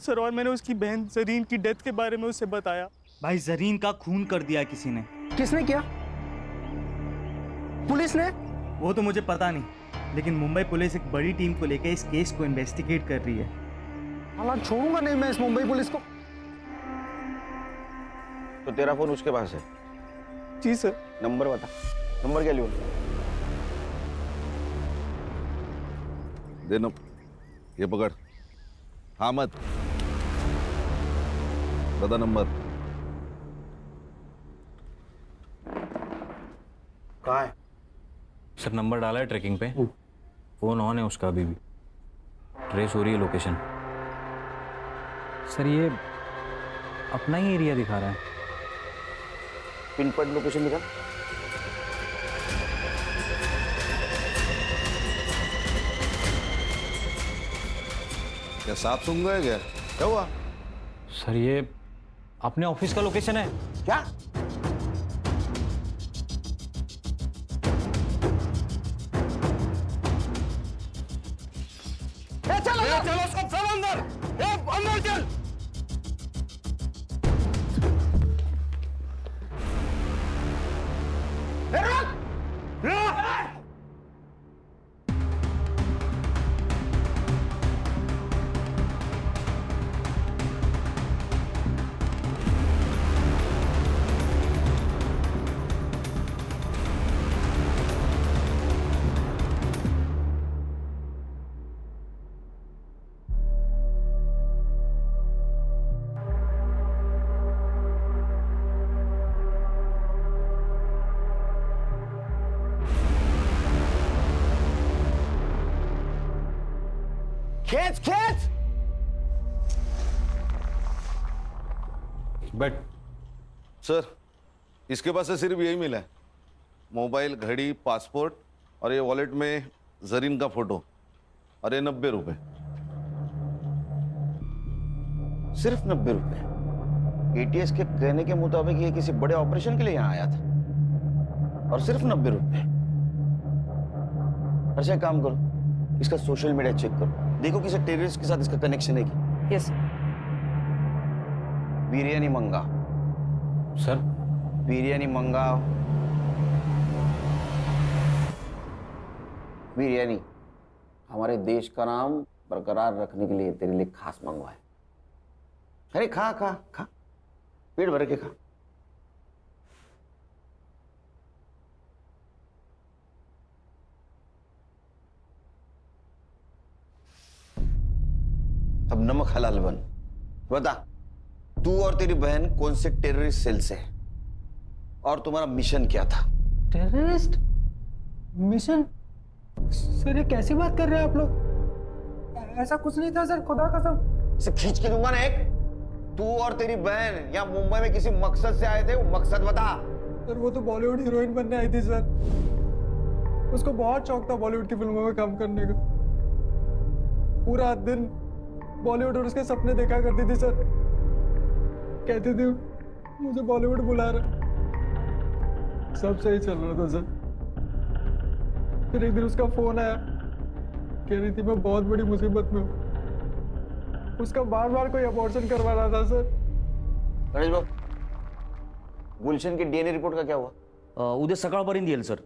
सर, और मैंने उसकी बहन जरीन की डेथ के बारे में उसे बताया। भाई जरीन का खून कर दिया किसी ने। किसने किया? पुलिस ने? वो तो मुझे पता नहीं, लेकिन मुंबई पुलिस एक बड़ी टीम को लेकर इस केस को इन्वेस्टिगेट कर रही है। हालांकि छोड़ूंगा नहीं मैं इस मुंबई पुलिस को। तो तेरा फोन उसके पास है? जी सर। नंबर बता, नंबर क्या लियो? दे नो, ये पकड़। हामद, बता नंबर। कहाँ है? सर नंबर डाला है ट्रैकिंग पे, फोन ऑन है उसका, अभी भी ट्रेस हो रही है लोकेशन। सर ये अपना ही एरिया दिखा रहा है। पिन पॉइंट लोकेशन दिखा। क्या साफ सुन गए? क्या हुआ? सर ये अपने ऑफिस का लोकेशन है। क्या? चलो सब अंदर, अंदर चल। खींच खींच। बट सर इसके पास से सिर्फ यही मिला है, मोबाइल, घड़ी, पासपोर्ट और ये वॉलेट में जरीन का फोटो, और ये 90 रुपए। सिर्फ 90 रुपए? एटीएस के कहने के मुताबिक ये किसी बड़े ऑपरेशन के लिए यहाँ आया था, और सिर्फ 90 रुपए। अच्छा एक काम करो, इसका सोशल मीडिया चेक करो, देखो किसी टेररिस्ट के साथ इसका कनेक्शन है क्या। यस बिरयानी मंगाओ सर। बिरयानी मंगाओ, बिरयानी हमारे देश का नाम बरकरार रखने के लिए तेरे लिए खास मंगवाए। अरे खा खा खा, पेट भर के खा। अब नमक हलाल बन। बता, तू और तेरी बहन कौन से टेररिस्ट सेल से है और तुम्हारा मिशन क्या था? Terrorist mission? सर ये कैसी बात कर रहे हैं आप लोग? ऐसा कुछ नहीं था सर, खुदा कसम। इसे खींच के दूंगा ना एक। तू और तेरी बहन यहाँ मुंबई में किसी मकसद से आए थे, वो मकसद बता। सर वो तो बॉलीवुड हीरोइन बनने आई थी सर, उसको बहुत शौक था बॉलीवुड की फिल्मों में काम करने का। पूरा दिन बॉलीवुड और उसके सपने देखा करती थी सर, कहती थी मुझे बॉलीवुड बुला रहा। सब सही चल रहा था सर, फिर एक दिन उसका फोन आया, कह रही थी मैं बहुत बड़ी मुसीबत में हूँ। उसका बार बार कोई अबॉर्शन करवा रहा था सर। गणेश बाबू, गुलशन की डीएनए रिपोर्ट का क्या हुआ? उद्या सकाळपर्यंत येईल सर।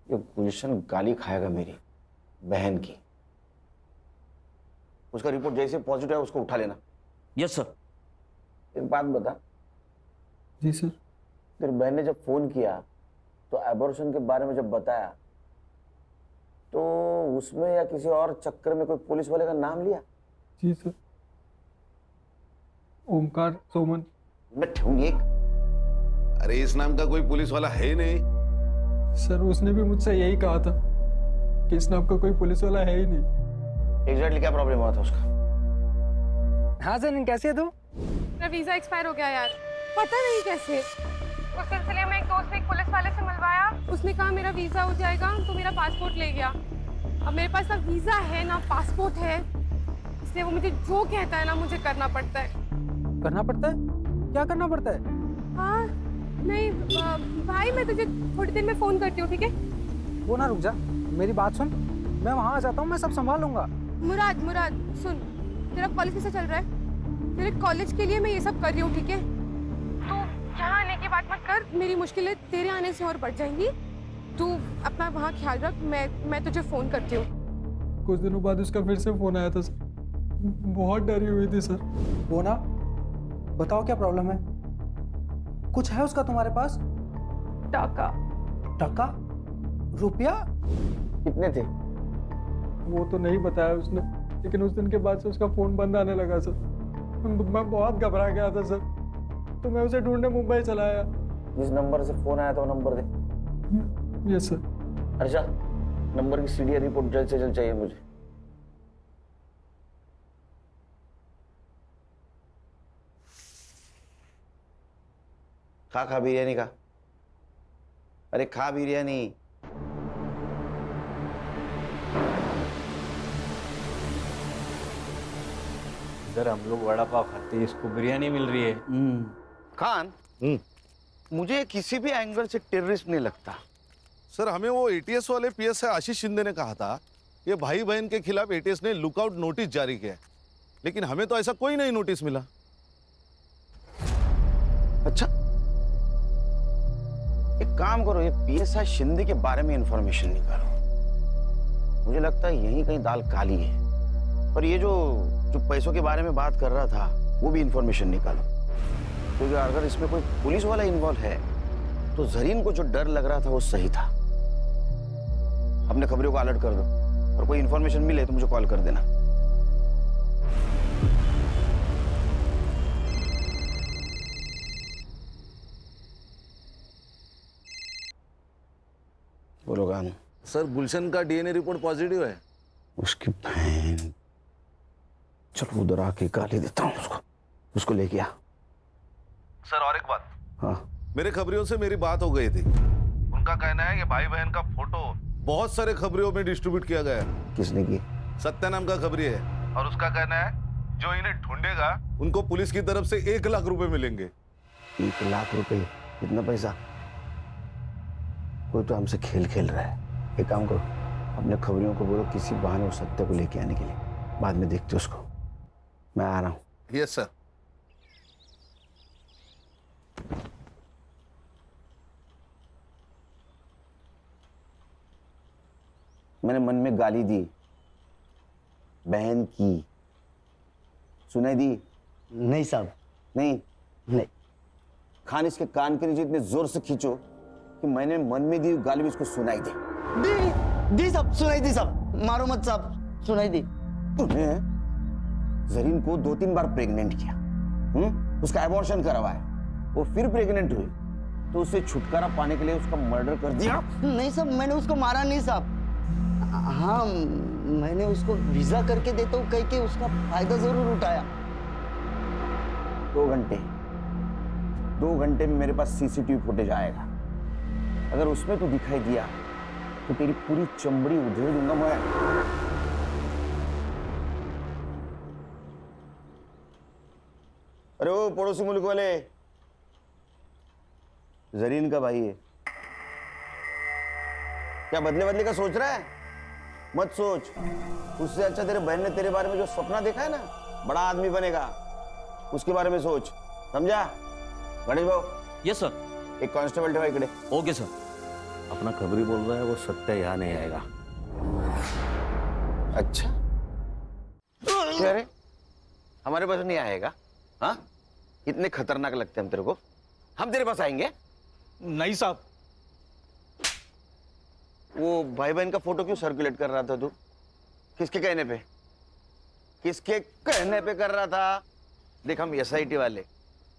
ये गुलशन गाली खाएगा मेरी बहन की। उसका रिपोर्ट जैसे पॉजिटिव है उसको उठा लेना। Yes sir. एक बात बता। जी सर। तेरी बहन ने जब फोन किया तो अबॉर्शन के बारे में जब बताया तो उसमें या किसी और चक्कर में कोई पुलिस वाले का नाम लिया? जी सर, ओमकार सोमन। मैं ठेऊंगी एक। अरे इस नाम का कोई पुलिस वाला है नहीं। सर उसने भी मुझसे यही कहा था कि इस नाम का कोई पुलिस वाला है ही नहीं। एग्जैक्टली क्या प्रॉब्लम हुआ था उसका? हाँ सर, कैसे है तू? मेरा वीजा एक्सपायर हो गया यार, पता नहीं कैसे। उस सिलसिले में एक दोस्त ने एक पुलिस वाले से मिलवाया, उसने कहा मेरा वीजा हो जाएगा, तो मेरा पासपोर्ट ले गया। अब मेरे पास ना वीजा है ना पासपोर्ट है, इसलिए वो मुझे जो कहता है ना मुझे करना पड़ता है। करना पड़ता है? क्या करना पड़ता है? हाँ नहीं भाई, मैं तुझे थोड़ी देर में फोन करती हूँ, ठीक है? वो ना रुक जा, मेरी बात सुन, मैं वहाँ आ जाता हूँ, मैं सब संभाल लूंगा। मुराद सुन, तेरा कॉलेज कैसा चल रहा है? तेरे कॉलेज के लिए मैं ये सब कर रही हूँ, ठीक है? तो यहाँ आने की बात मत कर, मेरी मुश्किलें तेरे आने से और बढ़ जाएंगी। तू अपना वहाँ ख्याल रख, मैं तुझे फोन करती हूँ। कुछ दिनों बाद उसका फिर से फोन आया था सर, बहुत डरी हुई थी सर। वो ना, बताओ क्या प्रॉब्लम है? कुछ है उसका तुम्हारे पास? टाका। टाका? रुपया? कितने थे? वो तो नहीं बताया उसने, लेकिन उस दिन के बाद से उसका फोन बंद आने लगा सर। मैं बहुत घबरा गया था सर, तो मैं उसे ढूंढने मुंबई चला आया। जिस नंबर से फोन आया था वो नंबर दे। Yes sir. अच्छा, नंबर की सीडीआर रिपोर्ट जल्द से जल्द चाहिए मुझे। खा बिरयानी खा। अरे खा बिरयानी। सर हम लोग वड़ा पाव खाते हैं, इसको बिरयानी मिल रही है। खान, मुझे किसी भी एंगल से टेररिस्ट नहीं लगता। सर हमें वो एटीएस वाले पीएसआई आशीष शिंदे ने कहा था ये भाई बहन के खिलाफ एटीएस ने लुकआउट नोटिस जारी किया है, लेकिन हमें तो ऐसा कोई नहीं नोटिस मिला। अच्छा, एक काम करो, ये पीएसआई शिंदे के बारे में इंफॉर्मेशन निकालो। मुझे लगता है यहीं कहीं दाल काली है। और ये जो पैसों के बारे में बात कर रहा था वो भी इंफॉर्मेशन निकालो, क्योंकि अगर इसमें कोई पुलिस वाला इन्वॉल्व है तो जरीन को जो डर लग रहा था वो सही था। अपने खबरों को अलर्ट कर दो और कोई इंफॉर्मेशन मिले तो मुझे कॉल कर देना। बोलो गान। सर गुलशन का डीएनए रिपोर्ट पॉजिटिव है। उसकी बहन, चलो उधर आके गाली देता हूँ उसको लेके आ। सर और एक बात, हाँ मेरे खबरियों से मेरी बात हो गई थी। उनका कहना है कि भाई बहन का फोटो बहुत सारे खबरियों में डिस्ट्रीब्यूट किया गया है। किसने की? सत्या नाम का खबरी है, और उसका कहना है जो इन्हें ढूंढेगा उनको पुलिस की तरफ से 1 लाख रुपए मिलेंगे। 1 लाख रुपए? कितना पैसा? कोई तो हमसे खेल खेल रहा है। एक काम करो, अपने खबरियों को बोलो किसी बहाने उस सत्य को लेके आने के लिए, बाद में देखते उसको। मैं आ रहा हूँ। Yes sir. मैंने मन में गाली दी, बहन की, सुनाई दी? नहीं साहब, नहीं। खान इसके कान के नीचे इतने जोर से खींचो कि मैंने मन में दी गाली भी इसको सुनाई दे। दी साहब, सुनाई दी साहब, मारो मत साहब, सुनाई दी। तूने जरीन को 2-3 बार प्रेग्नेंट किया, उसका एबॉर्शन करवाया, वो फिर प्रेग्नेंट हुई, तो उससे छुटकारा पाने के लिए उसका मर्डर कर दिया? नहीं साहब, मैंने उसको मारा नहीं साहब। हाँ, मैंने उसको वीजा करके देता हूँ कह के उसका फायदा जरूर उठाया। 2 घंटे में मेरे पास सीसीटीवी फुटेज आएगा। अगर उसमें तो दिखाई दिया तो तेरी पूरी चमड़ी उधेड़ दूंगा मैं। अरे वो पड़ोसी मुल्क वाले, जरीन का भाई है क्या? बदले का सोच रहा है? मत सोच। उससे अच्छा तेरे बहन ने तेरे बारे में जो सपना देखा है ना, बड़ा आदमी बनेगा, उसके बारे में सोच, समझा? गणेश भाऊ। Yes sir. एक कांस्टेबल ठेवा इकडे। Okay sir. अपना खबरी बोल रहा है वो सत्य यहाँ नहीं आएगा। अच्छा, अरे हमारे पास नहीं आएगा? हाँ, इतने खतरनाक लगते हम तेरे को? हम तेरे पास आएंगे? नहीं साहब। वो भाई बहन का फोटो क्यों सर्कुलेट कर रहा था तू? किसके कहने पे? किसके कहने पे कर रहा था? देख, हम SIT वाले,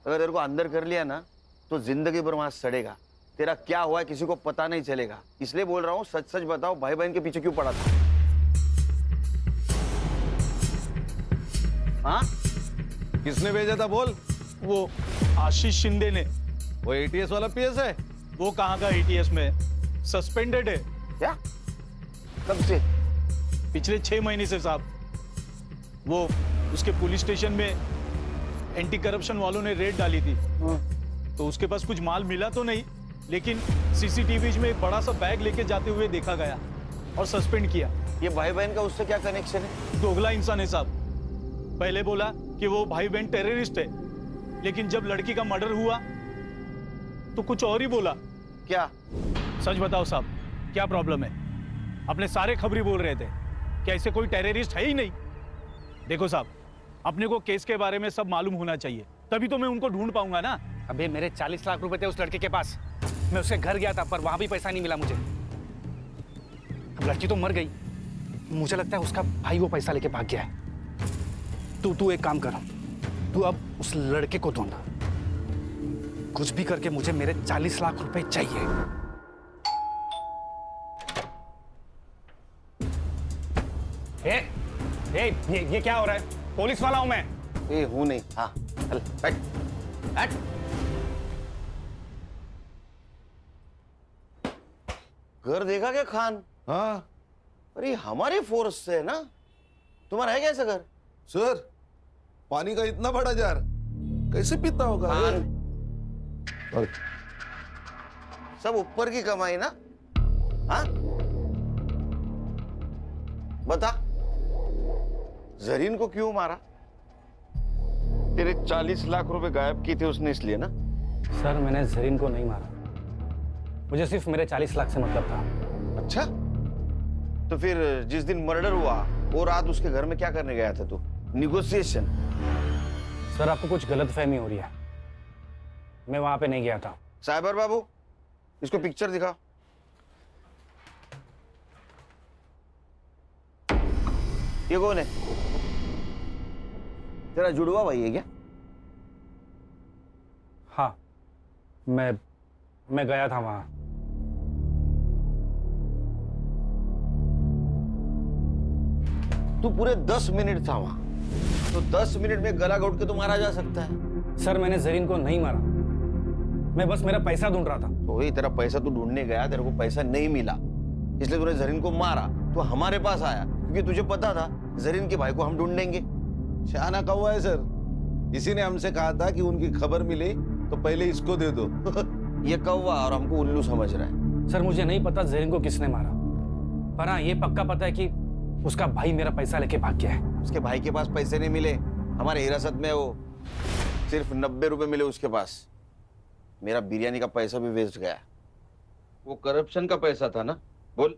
अगर तेरे को अंदर कर लिया ना तो जिंदगी भर वहां सड़ेगा। तेरा क्या हुआ है किसी को पता नहीं चलेगा, इसलिए बोल रहा हूँ सच सच बताओ, भाई बहन के पीछे क्यों पड़ा था? हाँ, किसने भेजा था बोल? वो आशीष शिंदे ने। वो ATS वाला PS है? वो कहाँ का ATS में, सस्पेंडेड है। क्या? कब से? पिछले 6 महीने से साहब। वो उसके पुलिस स्टेशन में एंटी करप्शन वालों ने रेड डाली थी, तो उसके पास कुछ माल मिला तो नहीं, लेकिन CCTV में एक बड़ा सा बैग लेके जाते हुए देखा गया और सस्पेंड किया। ये भाई बहन का उससे क्या कनेक्शन है? दोगला इंसान है साहब। पहले बोला कि वो भाई बहन टेररिस्ट है, लेकिन जब लड़की का मर्डर हुआ तो कुछ और ही बोला। क्या? सच बताओ साहब, क्या प्रॉब्लम है? अपने सारे खबरी बोल रहे थे कि ऐसे कोई टेररिस्ट है ही नहीं। देखो साहब, अपने को केस के बारे में सब मालूम होना चाहिए, तभी तो मैं उनको ढूंढ पाऊंगा ना। अबे मेरे 40 लाख रुपए थे उस लड़के के पास, मैं उसके घर गया था पर वहां भी पैसा नहीं मिला मुझे। अब लड़की तो मर गई, मुझे लगता है उसका भाई वो पैसा लेके भाग गया है। तू एक काम कर, तू अब उस लड़के को ढूंढ, कुछ भी करके मुझे मेरे 40 लाख रुपए चाहिए। ये क्या हो रहा है? पुलिस वाला हूं मैं। ए, हूं नहीं। हाँ, चल बैठ बैठ। घर देखा क्या खान? हाँ। अरे हमारी फोर्स से है ना? तुम्हारा है क्या ऐसा घर? सर, पानी का इतना बड़ा जार कैसे पीता होगा? और सब ऊपर की कमाई ना? हाँ, बता, जरीन को क्यों मारा? तेरे 40 लाख रुपए गायब किए थे उसने, इसलिए ना? सर, मैंने जरीन को नहीं मारा, मुझे सिर्फ मेरे 40 लाख से मतलब था। अच्छा, तो फिर जिस दिन मर्डर हुआ वो रात उसके घर में क्या करने गया था तू? निगोशिएशन? सर, आपको कुछ गलतफहमी हो रही है, मैं वहां पे नहीं गया था। साइबर बाबू, इसको पिक्चर दिखाओ। ये कौन है? तेरा जुड़वा भाई है क्या? हाँ, मैं गया था वहां। तू पूरे 10 मिनट था वहां, तो 10 मिनट में गला घोट के तो मारा जा सकता है। सर मैंने जरीन को नहीं मारा, मैं बस मेरा पैसा ढूंढ रहा था। तो वही तेरा पैसा तू ढूंढने गया, तेरे को पैसा नहीं मिला, इसलिए तूने जरीन को मारा। तो हमारे पास आया क्योंकि तुझे पता था जरीन के भाई को हम ढूंढ लेंगे। शाना कौवा है सर, इसी ने हमसे कहा था कि उनकी खबर मिले तो पहले इसको दे दो। ये कौवा और हमको उल्लू समझ रहा है। सर मुझे नहीं पता जरीन को किसने मारा, पर हाँ ये पक्का पता है कि उसका भाई मेरा पैसा लेके भाग गया है। उसके भाई के पास पैसे नहीं मिले, हमारे हिरासत में वो सिर्फ 90 रुपए मिले उसके पास। मेरा बिरयानी का पैसा भी वेस्ट गया। वो करप्शन का पैसा था ना? बोल।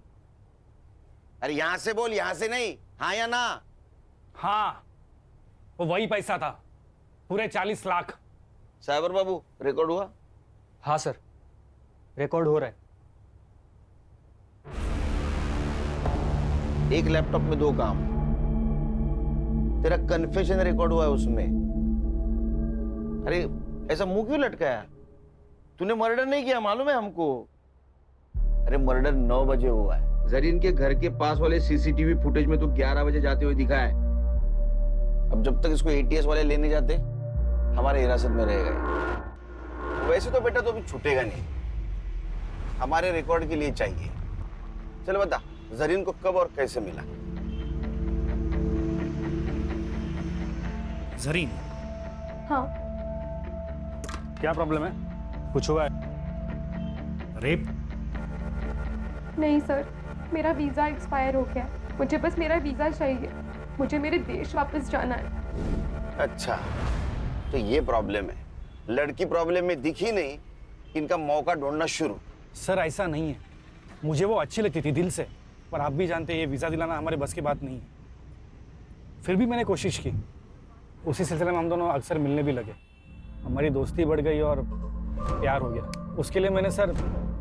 अरे यहां से बोल, यहां से नहीं, हाँ या ना? हाँ वो वही पैसा था, पूरे 40 लाख। साइबर बाबू रिकॉर्ड हुआ? हाँ सर, रिकॉर्ड हो रहा है। एक लैपटॉप में 2 काम। तेरा कन्फेशन रिकॉर्ड हुआ है उसमें। अरे ऐसा मुंह क्यों लटकाया? तूने मर्डर नहीं किया, मालूम है हमको। अरे मर्डर 9 बजे हुआ है। जरीन के घर के पास वाले सीसीटीवी फुटेज में तो 11 बजे जाते हुए दिखा है। अब जब तक इसको एटीएस वाले लेने जाते, हमारे हिरासत में रहेगा। वैसे तो बेटा तो अभी छूटेगा नहीं, हमारे रिकॉर्ड के लिए चाहिए। चलो बता, जरीन को कब और कैसे मिला? जरीन? हाँ। क्या प्रॉब्लम है? कुछ हुआ है? रेप? नहीं सर, मेरा वीज़ा एक्सपायर हो गया है। मुझे बस मेरा वीज़ा चाहिए, मुझे मेरे देश वापस जाना है। अच्छा, तो ये प्रॉब्लम है। लड़की प्रॉब्लम में दिखी नहीं, इनका मौका ढूंढना शुरू। सर ऐसा नहीं है, मुझे वो अच्छी लगती थी दिल से, पर आप भी जानते हैं ये वीज़ा दिलाना हमारे बस की बात नहीं है। फिर भी मैंने कोशिश की। उसी सिलसिले में हम दोनों अक्सर मिलने भी लगे, हमारी दोस्ती बढ़ गई और प्यार हो गया। उसके लिए मैंने सर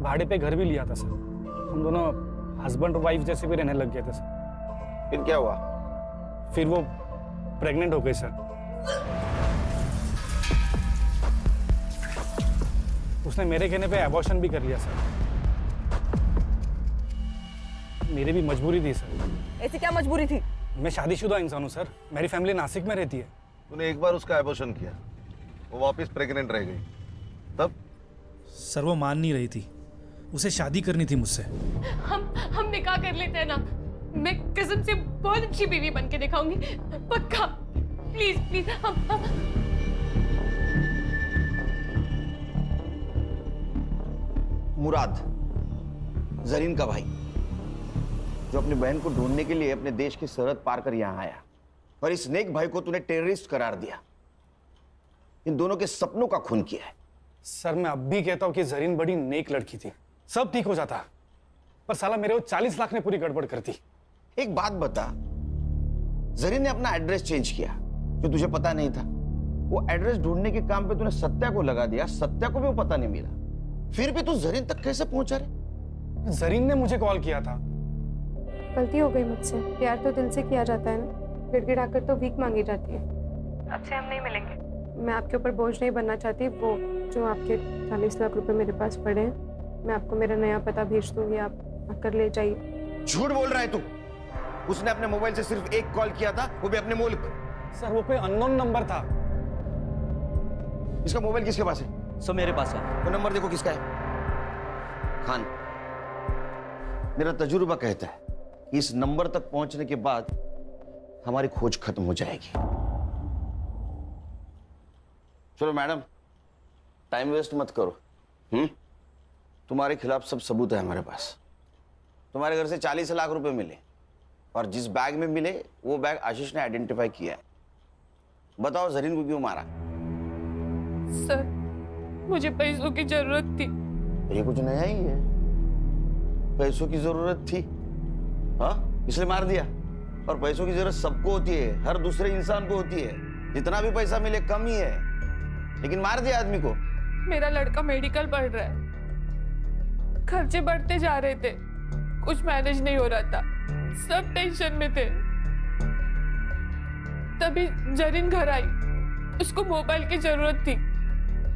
भाड़े पे घर भी लिया था सर। हम दोनों हस्बैंड और वाइफ जैसे भी रहने लग गए थे सर। फिर क्या हुआ? फिर वो प्रेग्नेंट हो गई सर। उसने मेरे कहने पे अबॉर्शन भी कर लिया सर। मेरी भी मजबूरी थी सर। ऐसी क्या मजबूरी थी? मैं शादीशुदा इंसान हूँ सर, मेरी फैमिली नासिक में रहती है। तूने एक बार उसका एबॉर्शन किया, वो वापस प्रेग्नेंट रह गई, तब? सर वो मान नहीं रही थी, उसे शादी करनी थी मुझसे। हम निकाह कर लेते हैं ना, मैं कसम से बहुत अच्छी बीवी बन के दिखाऊंगी, पक्का। प्लीज प्लीज हम। मुराद, जरीन का भाई, जो अपनी बहन को ढूंढने के लिए अपने देश की सरहद पार कर यहां आया, और इस नेक भाई को तूने टेररिस्ट करार दिया। इन दोनों के सपनों का खून किया है। सर मैं अब भी कहता हूँ कि जरीन बड़ी नेक लड़की थी, सब ठीक हो जाता, पर साला मेरे वो 40 लाख ने पूरी गड़बड़ कर दी। एक बात बता, जरीन ने अपना एड्रेस चेंज किया जो तुझे पता नहीं था। वो एड्रेस ढूंढने के काम पे तूने सत्या को लगा दिया, सत्या को भी वो पता नहीं मिला। फिर भी तू जरीन तक कैसे पहुंचा रे? जरीन ने मुझे कॉल किया था। गलती हो गई मुझसे, प्यार तो दिल से किया जाता है ना, गिड़गिड़ाकर तो भीख मांगी जाती है। अब से हम नहीं मिलेंगे। मैं आपके ऊपर बोझ नहीं बनना चाहती। वो जो आपके 40 लाख रुपए मेरे पास पड़े हैं, मैं आपको मेरा नया पता भेज दूंगी, आप आकर ले जाइए। झूठ बोल रहा है तू। उसने अपने मोबाइल से सिर्फ एक कॉल किया था, वो भी अपने मुल्क। सर वो कोई अननोन नंबर था। इसका मोबाइल किसके पास है? सो मेरे पास है। वो नंबर देखो किसका है। खान, मेरा तजुर्बा कहता है कि इस नंबर तक पहुंचने के बाद हमारी खोज खत्म हो जाएगी। चलो मैडम, टाइम वेस्ट मत करो। तुम्हारे खिलाफ सब सबूत है हमारे पास। तुम्हारे घर से 40 लाख रुपए मिले, और जिस बैग में मिले वो बैग आशीष ने आइडेंटिफाई किया है। बताओ जरीन को क्यों मारा? सर मुझे पैसों की जरूरत थी। ये कुछ नया ही है, पैसों की जरूरत थी, हाँ इसलिए मार दिया। और पैसों की जरूरत सबको होती है, हर दूसरे इंसान को होती है। जितना भी पैसा मिले कम ही है, लेकिन मार दिया आदमी को। मेरा लड़का मेडिकल पढ़ रहा है, खर्चे बढ़ते जा रहे थे, कुछ मैनेज नहीं हो रहा था, सब टेंशन में थे। तभी जरीन घर आई, उसको मोबाइल की जरूरत थी।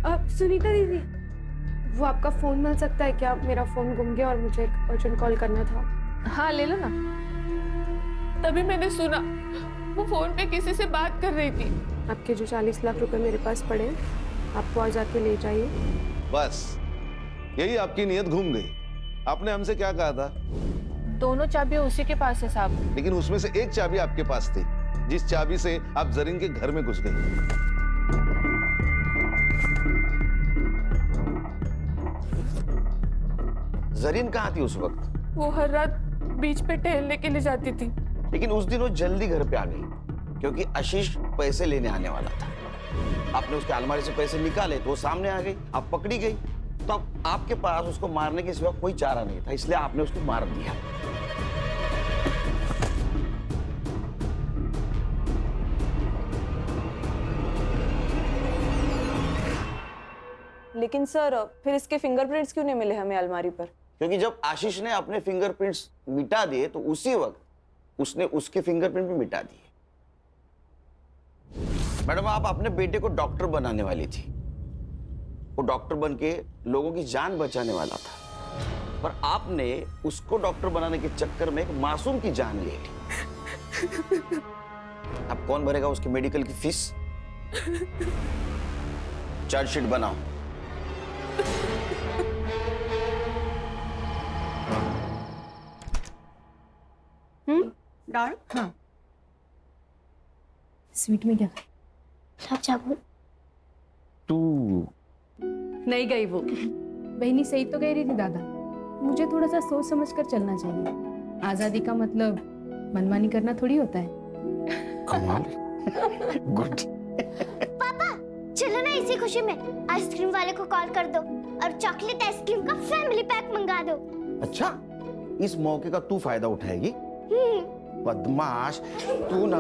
अब सुनीता दीदी, वो आपका फोन मिल सकता है क्या? मेरा फोन गुम गया और मुझे एक अर्जेंट कॉल करना था। हाँ ले लो ना। तभी मैंने सुना वो फोन पे किसी से बात कर रही थी। आपके जो 40 लाख रुपए मेरे पास पड़े हैं, आपको आज आके ले जाइए। बस यही आपकी नीयत घूम गई। आपने हमसे क्या कहा था? दोनों चाबियां उसी के पास है साहब। लेकिन उसमें से एक चाबी आपके पास थी, जिस चाबी से आप जरीन के घर में घुस गई। जरीन कहाँ थी उस वक्त? वो हर रात बीच पे टहलने के लिए जाती थी। लेकिन उस दिन वो जल्दी घर पे आ गई क्योंकि आशीष पैसे लेने आने वाला था। आपने उसके अलमारी से पैसे निकाले तो वो सामने आ गई, आप पकड़ी गई। तो अब आपके पास उसको मारने के सिवा कोई चारा नहीं था, इसलिए आपने उसको मार दिया। लेकिन सर फिर इसके फिंगरप्रिंट्स क्यों नहीं मिले हमें अलमारी पर? क्योंकि जब आशीष ने अपने फिंगरप्रिंट्स मिटा दिए तो उसी वक्त उसने उसके फिंगरप्रिंट भी मिटा दिए। मैडम, आप अपने बेटे को डॉक्टर बनाने वाली थी। वो डॉक्टर बन के लोगों की जान बचाने वाला था, पर आपने उसको डॉक्टर बनाने के चक्कर में एक मासूम की जान ले ली। अब कौन भरेगा उसके मेडिकल की फीस? चार्जशीट बनाओ। दाल? हाँ। स्वीट में क्या? सब चावल। तू नहीं गई वो। बहनी सही तो कह रही थी दादा, मुझे थोड़ा सा सोच समझ कर चलना चाहिए। आजादी का मतलब मनमानी करना थोड़ी होता है। कमाल। गुड। पापा चलो ना, इसी खुशी में आइसक्रीम वाले को कॉल कर दो और चॉकलेट आइसक्रीम का फैमिली पैक मंगा दो। अच्छा, इस मौके का तू फायदा उठाएगी? बदमाश तू ना।